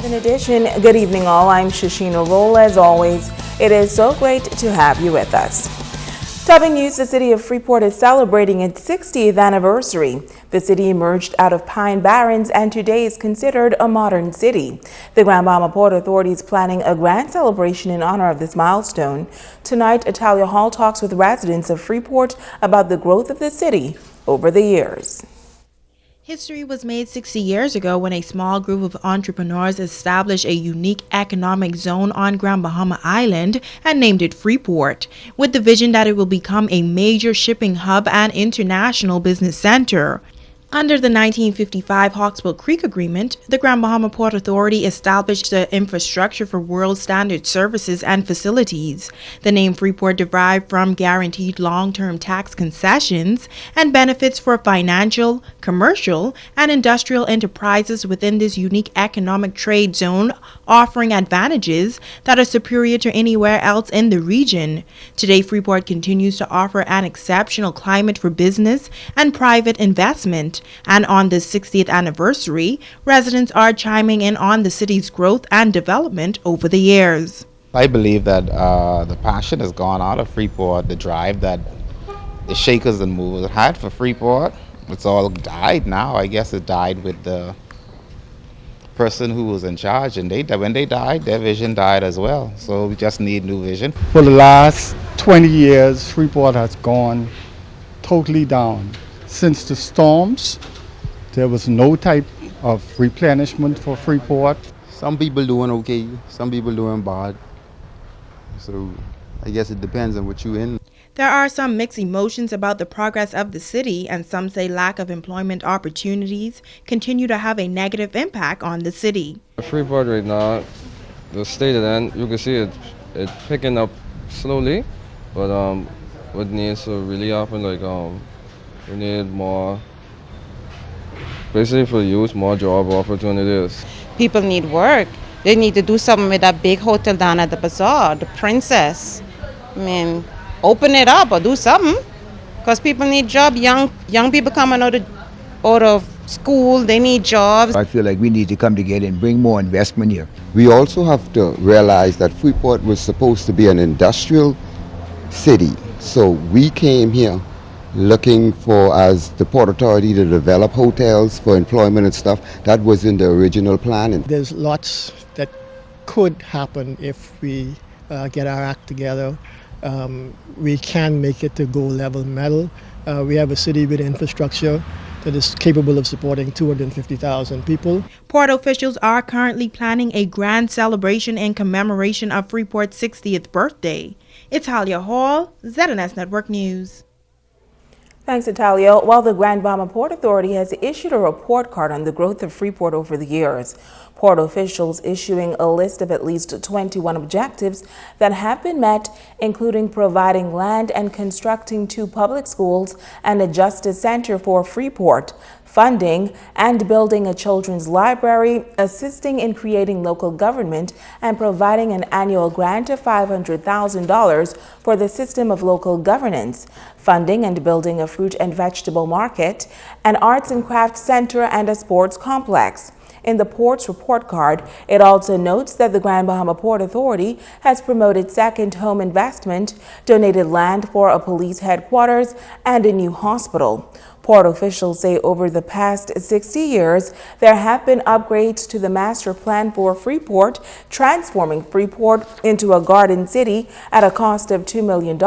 In addition, good evening all. I'm Shashina Roll. As always, it is so great to have you with us. Topping news, the city of Freeport is celebrating its 60th anniversary. The city emerged out of Pine Barrens and today is considered a modern city. The Grand Bahama Port Authority is planning a grand celebration in honor of this milestone. Tonight, Italia Hall talks with residents of Freeport about the growth of the city over the years. History was made 60 years ago when a small group of entrepreneurs established a unique economic zone on Grand Bahama Island and named it Freeport, with the vision that it will become a major shipping hub and international business center. Under the 1955 Hawksbill Creek Agreement, the Grand Bahama Port Authority established the infrastructure for world standard services and facilities. The name Freeport derived from guaranteed long-term tax concessions and benefits for financial, commercial, and industrial enterprises within this unique economic trade zone, offering advantages that are superior to anywhere else in the region. Today, Freeport continues to offer an exceptional climate for business and private investment. And on this 60th anniversary, residents are chiming in on the city's growth and development over the years. I believe that the passion has gone out of Freeport, the drive that the shakers and movers had for Freeport. It's all died now. I guess it died with the person who was in charge, and when they died, their vision died as well. So we just need new vision. For the last 20 years, Freeport has gone totally down. Since the storms, there was no type of replenishment for Freeport. Some people doing okay, some people doing bad. So I guess it depends on what you're in. There are some mixed emotions about the progress of the city, and some say lack of employment opportunities continue to have a negative impact on the city. Freeport right now, the state of it, you can see it picking up slowly, but what needs to really happen, we need more, basically for youth, more job opportunities. People need work. They need to do something with that big hotel down at the bazaar, the Princess. I mean, open it up or do something, because people need jobs. Young people coming out of school, they need jobs. I feel like we need to come together and bring more investment here. We also have to realize that Freeport was supposed to be an industrial city. So we came here looking for, as the Port Authority, to develop hotels for employment and stuff. That was in the original planning. There's lots that could happen if we get our act together. We can make it to gold level medal. We have a city with infrastructure that is capable of supporting 250,000 people. Port officials are currently planning a grand celebration in commemoration of Freeport's 60th birthday. Italia Hall, ZNS Network News. Thanks, Italia. While the Grand Bahama Port Authority has issued a report card on the growth of Freeport over the years, port officials issuing a list of at least 21 objectives that have been met, including providing land and constructing 2 public schools and a justice center for Freeport, funding and building a children's library, assisting in creating local government, and providing an annual grant of $500,000 for the system of local governance, funding and building a fruit and vegetable market, an arts and crafts center, and a sports complex. In the port's report card, it also notes that the Grand Bahama Port Authority has promoted second home investment, donated land for a police headquarters, and a new hospital. Port officials say over the past 60 years, there have been upgrades to the master plan for Freeport, transforming Freeport into a garden city at a cost of $2 million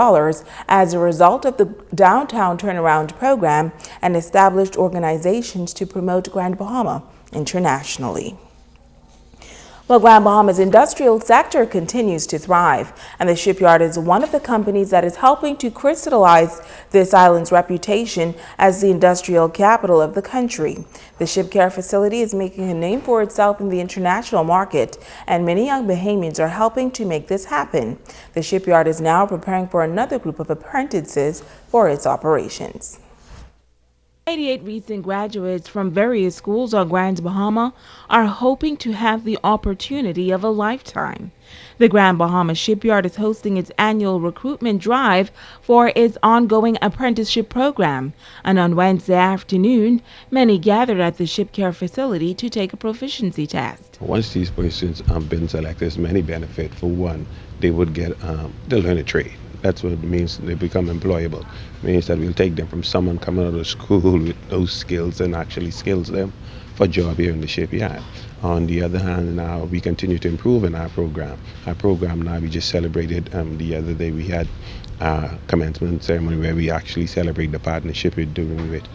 as a result of the downtown turnaround program and established organizations to promote Grand Bahama internationally. Well, Grand Bahama's industrial sector continues to thrive, and the shipyard is one of the companies that is helping to crystallize this island's reputation as the industrial capital of the country. The ship care facility is making a name for itself in the international market, and many young Bahamians are helping to make this happen. The shipyard is now preparing for another group of apprentices for its operations. 88 recent graduates from various schools on Grand Bahama are hoping to have the opportunity of a lifetime. The Grand Bahama Shipyard is hosting its annual recruitment drive for its ongoing apprenticeship program, and on Wednesday afternoon, many gathered at the ship care facility to take a proficiency test. Once these persons been selected, there's many benefits. For one, they would get they'll learn a trade. That's what it means. They become employable. It means that we'll take them from someone coming out of school with those skills and actually skills them for a job here in the shipyard. On the other hand, now we continue to improve in our program. Our program now, we just celebrated the other day. We had commencement ceremony where we actually celebrate the partnership we're doing with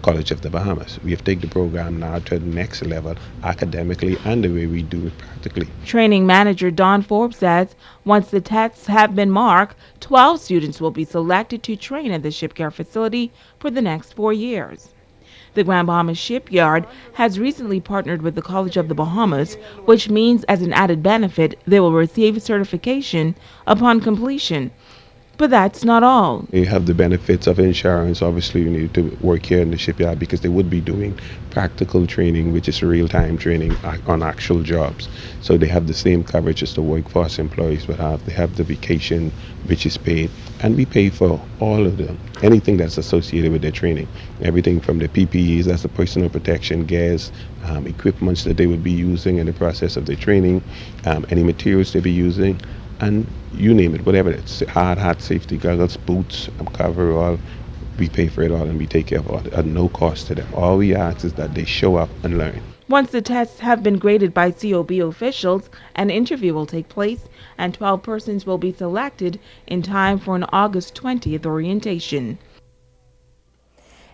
College of the Bahamas. We have taken the program now to the next level academically and the way we do it practically. Training manager Don Forbes says once the tests have been marked, 12 students will be selected to train at the ship care facility for the next 4 years. The Grand Bahama Shipyard has recently partnered with the College of the Bahamas, which means as an added benefit, they will receive certification upon completion. But that's not all. You have the benefits of insurance. Obviously, you need to work here in the shipyard because they would be doing practical training, which is real-time training on actual jobs. So they have the same coverage as the workforce employees would have. They have the vacation, which is paid, and we pay for all of them, anything that's associated with their training. Everything from the PPEs, that's the personal protection gears, equipments that they would be using in the process of their training, any materials they'll be using, and you name it, whatever it's hard hat, safety goggles, boots, coverall, we pay for it all and we take care of all at no cost to them. All we ask is that they show up and learn. Once the tests have been graded by COB officials, an interview will take place and 12 persons will be selected in time for an August 20th orientation.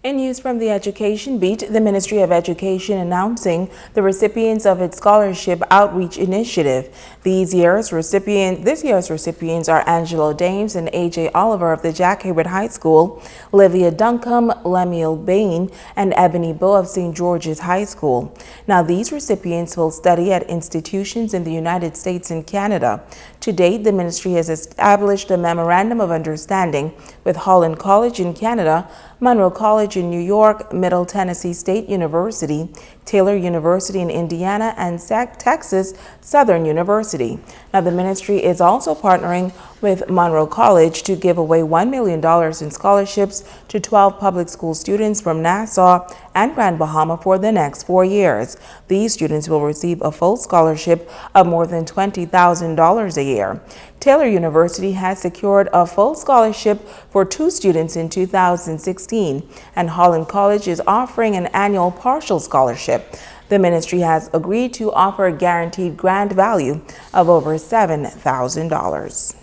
In news from the Education Beat, the Ministry of Education announcing the recipients of its Scholarship Outreach Initiative. This year's recipients are Angelo Dames and A.J. Oliver of the Jack Hayward High School, Livia Duncombe, Lemuel Bain, and Ebony Bow of St. George's High School. Now, these recipients will study at institutions in the United States and Canada. To date, the ministry has established a Memorandum of Understanding with Holland College in Canada, Monroe College in New York, Middle Tennessee State University, Taylor University in Indiana, and Texas Southern University. Now, the ministry is also partnering with Monroe College to give away $1 million in scholarships to 12 public school students from Nassau and Grand Bahama for the next 4 years. These students will receive a full scholarship of more than $20,000 a year. Taylor University has secured a full scholarship for 2 students in 2016, and Holland College is offering an annual partial scholarship. The ministry has agreed to offer a guaranteed grant value of over $7,000.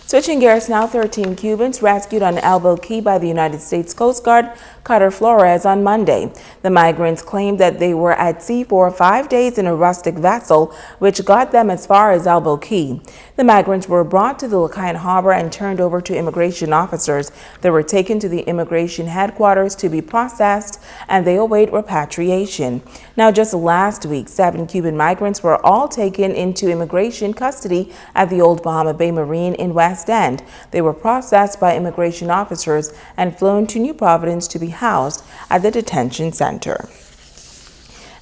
Switching gears now, 13 Cubans rescued on Elbow Key by the United States Coast Guard Cutter Flores on Monday. The migrants claimed that they were at sea for 5 days in a rustic vessel, which got them as far as Elbow Key. The migrants were brought to the Lacaille Harbor and turned over to immigration officers. They were taken to the immigration headquarters to be processed, and they await repatriation. Now, just last week, 7 Cuban migrants were all taken into immigration custody at the Old Bahama Bay Marine in West End. They were processed by immigration officers and flown to New Providence to be housed at the detention center.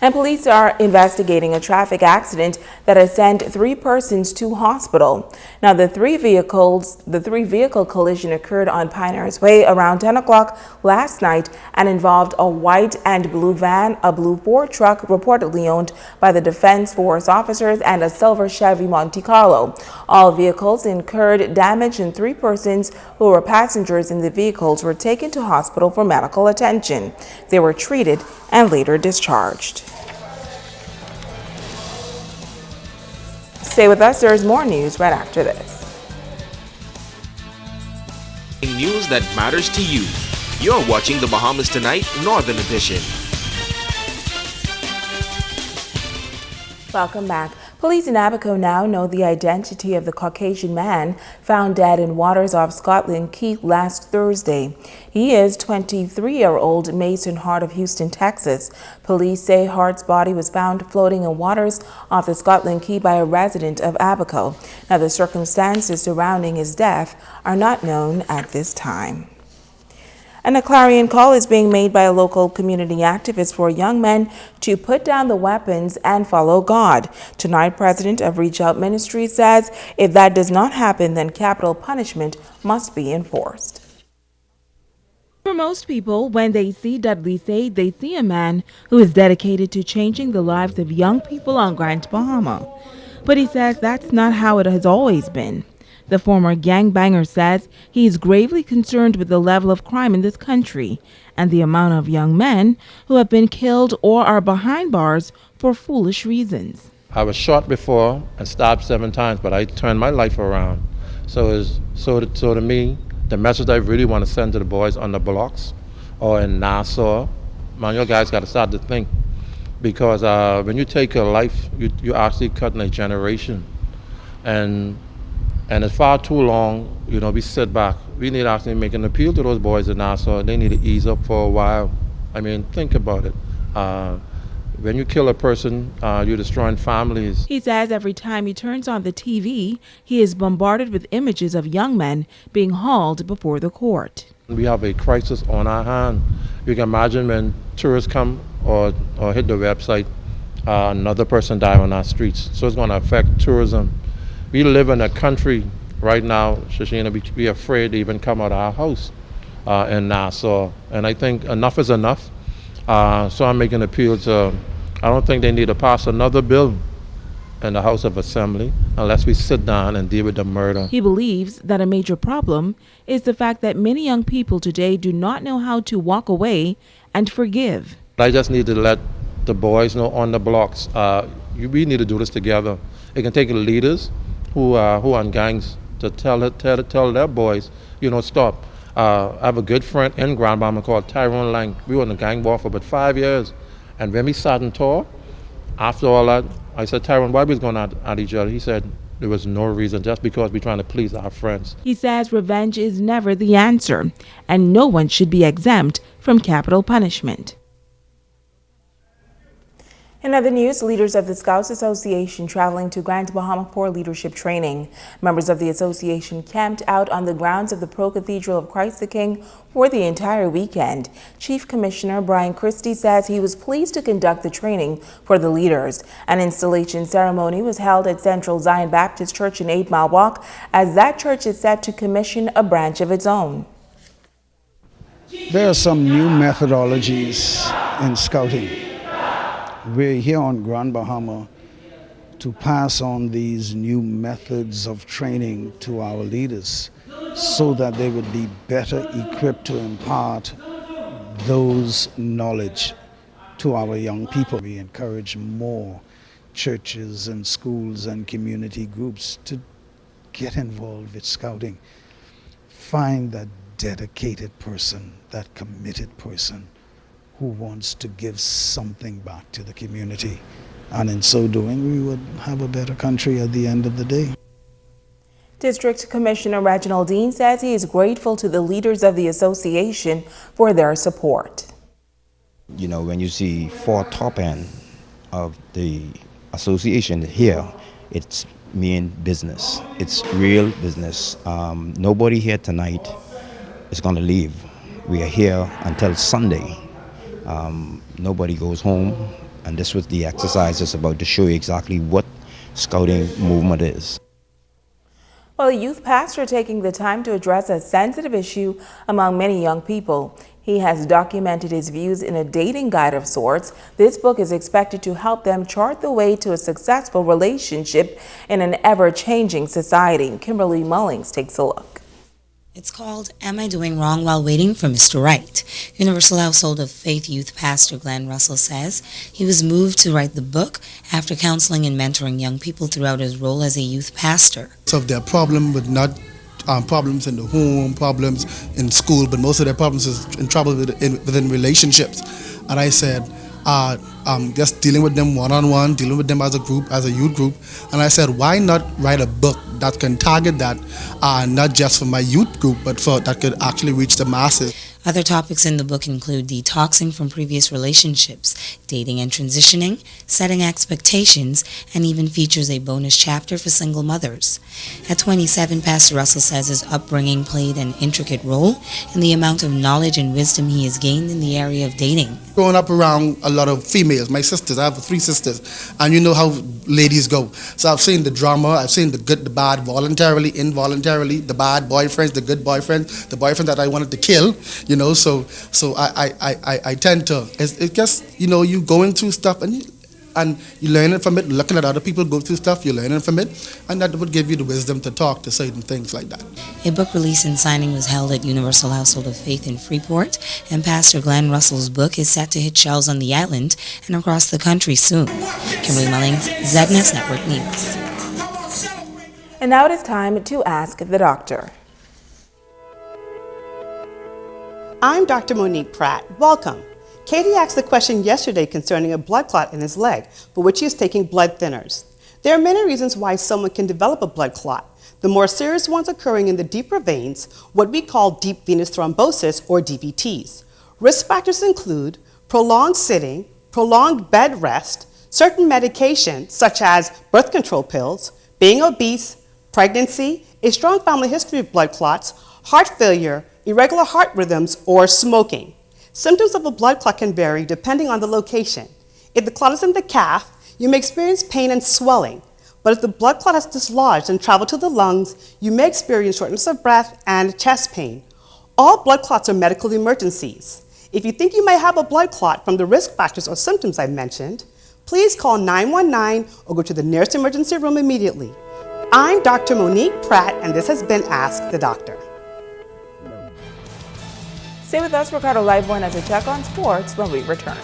And police are investigating a traffic accident that has sent 3 persons to hospital. Now, the three vehicle collision occurred on Pioneers Way around 10 o'clock last night and involved a white and blue van, a blue Ford truck reportedly owned by the Defense Force officers, and a silver Chevy Monte Carlo. All vehicles incurred damage, and 3 persons who were passengers in the vehicles were taken to hospital for medical attention. They were treated and later discharged. Stay with us, there's more news right after this. News that matters to you. You're watching the Bahamas Tonight Northern Edition. Welcome back. Police in Abaco now know the identity of the Caucasian man found dead in waters off Scotland Key last Thursday. He is 23-year-old Mason Hart of Houston, Texas. Police say Hart's body was found floating in waters off the Scotland Key by a resident of Abaco. Now, the circumstances surrounding his death are not known at this time. And a clarion call is being made by a local community activist for young men to put down the weapons and follow God. Tonight, President of Reach Out Ministries says if that does not happen, then capital punishment must be enforced. For most people, when they see Dudley Sade, they see a man who is dedicated to changing the lives of young people on Grand Bahama. But he says that's not how it has always been. The former gangbanger says he is gravely concerned with the level of crime in this country and the amount of young men who have been killed or are behind bars for foolish reasons. I was shot before and stabbed 7 times, but I turned my life around. So to me, the message I really want to send to the boys on the blocks or in Nassau, man, you guys got to start to think. Because when you take a life, you're actually cutting a generation. And it's far too long, we sit back. We need to actually make an appeal to those boys in Nassau. They need to ease up for a while. I mean, think about it. When you kill a person, you're destroying families. He says every time he turns on the TV, he is bombarded with images of young men being hauled before the court. We have a crisis on our hand. You can imagine when tourists come or hit the website, another person die on our streets. So it's going to affect tourism. We live in a country right now, Shashina, we afraid to even come out of our house in Nassau. And I think enough is enough. So I'm making an appeal to, I don't think they need to pass another bill in the House of Assembly unless we sit down and deal with the murder. He believes that a major problem is the fact that many young people today do not know how to walk away and forgive. I just need to let the boys know on the blocks, we need to do this together. It can take leaders who are in gangs to tell their boys, stop. I have a good friend in Grand Bahama called Tyrone Lang. We were in a gang war for about 5 years. And when we sat and talked, after all that, I said, Tyrone, why we was going at each other? He said, there was no reason, just because we're trying to please our friends. He says revenge is never the answer, and no one should be exempt from capital punishment. In other news, leaders of the Scouts Association traveling to Grand Bahama Port leadership training. Members of the association camped out on the grounds of the Pro Cathedral of Christ the King for the entire weekend. Chief Commissioner Brian Christie says he was pleased to conduct the training for the leaders. An installation ceremony was held at Central Zion Baptist Church in 8 Mile Walk, as that church is set to commission a branch of its own. There are some new methodologies in scouting. We're here on Grand Bahama to pass on these new methods of training to our leaders so that they would be better equipped to impart those knowledge to our young people. We encourage more churches and schools and community groups to get involved with scouting. Find that dedicated person, that committed person who wants to give something back to the community. And in so doing, we would have a better country at the end of the day. District Commissioner Reginald Dean says he is grateful to the leaders of the association for their support. When you see 4 top end of the association here, it's mean business. It's real business. Nobody here tonight is going to leave. We are here until Sunday. Nobody goes home, and this was the exercise just about to show you exactly what scouting movement is. Well, a youth pastor taking the time to address a sensitive issue among many young people. He has documented his views in a dating guide of sorts. This book is expected to help them chart the way to a successful relationship in an ever-changing society. Kimberly Mullings takes a look. It's called Am I Doing Wrong While Waiting for Mr. Right? Universal Household of Faith youth pastor Glenn Russell says he was moved to write the book after counseling and mentoring young people throughout his role as a youth pastor. So their problem with not problems in the home, problems in school, but most of their problems is in trouble within relationships. And I said, just dealing with them one-on-one, dealing with them as a group, as a youth group. And I said, why not write a book that can target that, not just for my youth group, but that could actually reach the masses. Other topics in the book include detoxing from previous relationships, dating and transitioning, setting expectations, and even features a bonus chapter for single mothers. At 27, Pastor Russell says his upbringing played an intricate role in the amount of knowledge and wisdom he has gained in the area of dating. Growing up around a lot of females, my sisters, I have 3 sisters, and you know how ladies go. So I've seen the drama, I've seen the good, the bad, voluntarily, involuntarily, the bad boyfriends, the good boyfriends, the boyfriend that I wanted to kill, you know. So I tend to, it's just, you know, you going through stuff and you learning from it, looking at other people go through stuff, you're learning from it, and that would give you the wisdom to talk to certain things like that. A book release and signing was held at Universal Household of Faith in Freeport, and Pastor Glenn Russell's book is set to hit shelves on the island and across the country soon. Kimberly Mullings, ZNS Network News. And now it is time to ask the doctor. I'm Dr. Monique Pratt. Welcome. Katie asked the question yesterday concerning a blood clot in his leg, for which he is taking blood thinners. There are many reasons why someone can develop a blood clot. The more serious ones occurring in the deeper veins, what we call deep venous thrombosis or DVTs. Risk factors include prolonged sitting, prolonged bed rest, certain medications such as birth control pills, being obese, pregnancy, a strong family history of blood clots, heart failure, irregular heart rhythms, or smoking. Symptoms of a blood clot can vary depending on the location. If the clot is in the calf, you may experience pain and swelling. But if the blood clot has dislodged and traveled to the lungs, you may experience shortness of breath and chest pain. All blood clots are medical emergencies. If you think you may have a blood clot from the risk factors or symptoms I mentioned, please call 919 or go to the nearest emergency room immediately. I'm Dr. Monique Pratt, and this has been Ask the Doctor. Stay with us, Ricardo Livewine, as a check on sports when we return.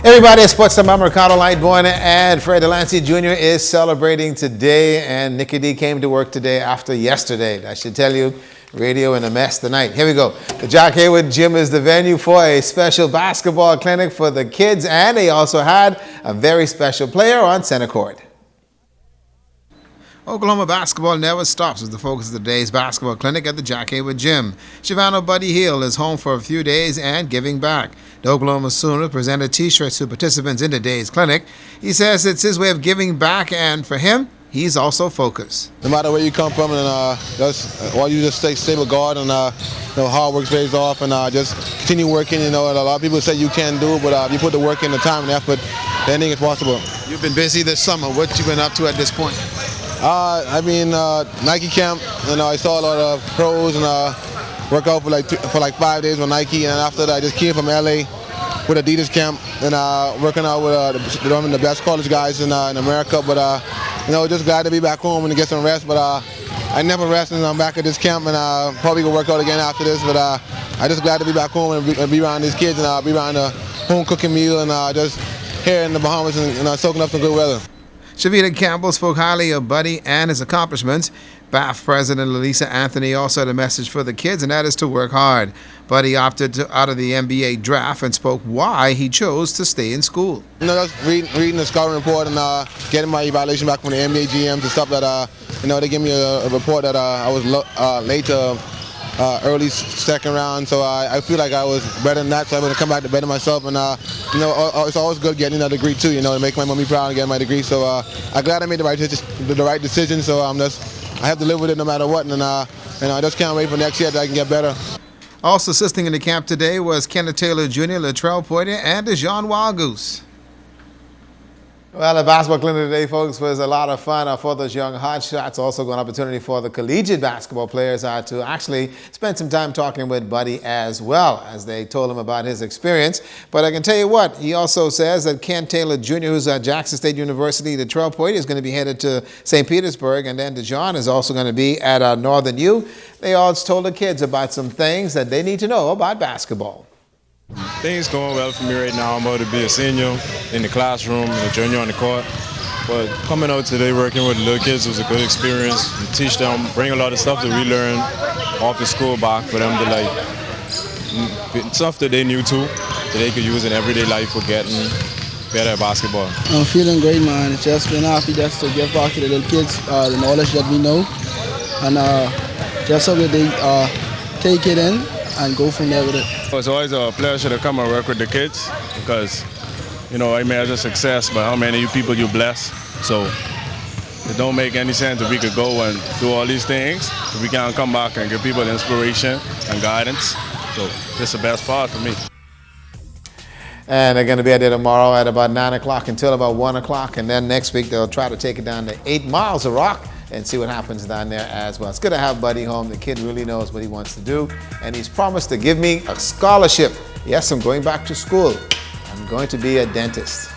Everybody at Sports Time, I'm Ricardo Lightborn, and Fred Delancey Jr. is celebrating today, and Nikki D came to work today after yesterday. I should tell you, radio in a mess tonight. Here we go. The Jack Haywood Gym is the venue for a special basketball clinic for the kids, and they also had a very special player on center court. Oklahoma basketball never stops was the focus of the day's basketball clinic at the Jack Haywood Gym. Shavano Buddy Hill is home for a few days and giving back. The Oklahoma Sooner presented T-shirts to participants in today's clinic. He says it's his way of giving back, and for him, he's also focused. No matter where you come from, and you just stay with God, and hard work pays off, and just continue working. You know, a lot of people say you can't do it, but if you put the work in, the time and effort, then anything is possible. You've been busy this summer. What you been up to at this point? Nike camp. I saw a lot of pros and work out for like 5 days with Nike, and after that I just came from LA with Adidas camp and working out with the best college guys in America. But just glad to be back home and to get some rest. But I never rest, and I'm back at this camp, and probably gonna work out again after this. But I just glad to be back home and be around these kids, and be around the home cooking meal, and just here in the Bahamas and soaking up some good weather. Shavita Campbell spoke highly of Buddy and his accomplishments. BAF President Lisa Anthony also had a message for the kids, and that is to work hard. Buddy opted out of the NBA draft and spoke why he chose to stay in school. Just reading the scouting report and getting my evaluation back from the NBA GMs and stuff that, they give me a report that I was late to early second round, so I feel like I was better than that, so I'm going to come back to better myself, and it's always good getting a degree too, to make my mommy proud and get my degree, so I'm glad I made the right decision, so I have to live with it no matter what, and I just can't wait for next year that I can get better. Also assisting in the camp today was Kenneth Taylor Jr., Latrell Poitier, and DeJean Wildgoose. Well, the basketball clinic today, folks, was a lot of fun for those young hotshots. Also, an opportunity for the collegiate basketball players to actually spend some time talking with Buddy as well, as they told him about his experience. But I can tell you what, he also says that Ken Taylor Jr., who's at Jackson State University, the Latrell Poitier is going to be headed to St. Petersburg, and then DeJean is also going to be at Northern U. They all told the kids about some things that they need to know about basketball. Things going well for me right now. I'm about to be a senior in the classroom and a junior on the court. But coming out today, working with little kids was a good experience. You teach them, bring a lot of stuff that we learn off the school back for them to like, stuff that they knew too, that they could use in everyday life for getting better at basketball. I'm feeling great, man. It's just been happy just to give back to the little kids the knowledge that we know, and just so that they take it in and go from there with it. It's always a pleasure to come and work with the kids because, you know, I measure success by how many people you bless. So it don't make any sense if we could go and do all these things if we can't come back and give people inspiration and guidance. So this is the best part for me. And they're going to be out there tomorrow at about 9 o'clock until about 1 o'clock. And then next week, they'll try to take it down to 8 miles of rock and see what happens down there as well. It's good to have Buddy home. The kid really knows what he wants to do. And he's promised to give me a scholarship. Yes, I'm going back to school. I'm going to be a dentist.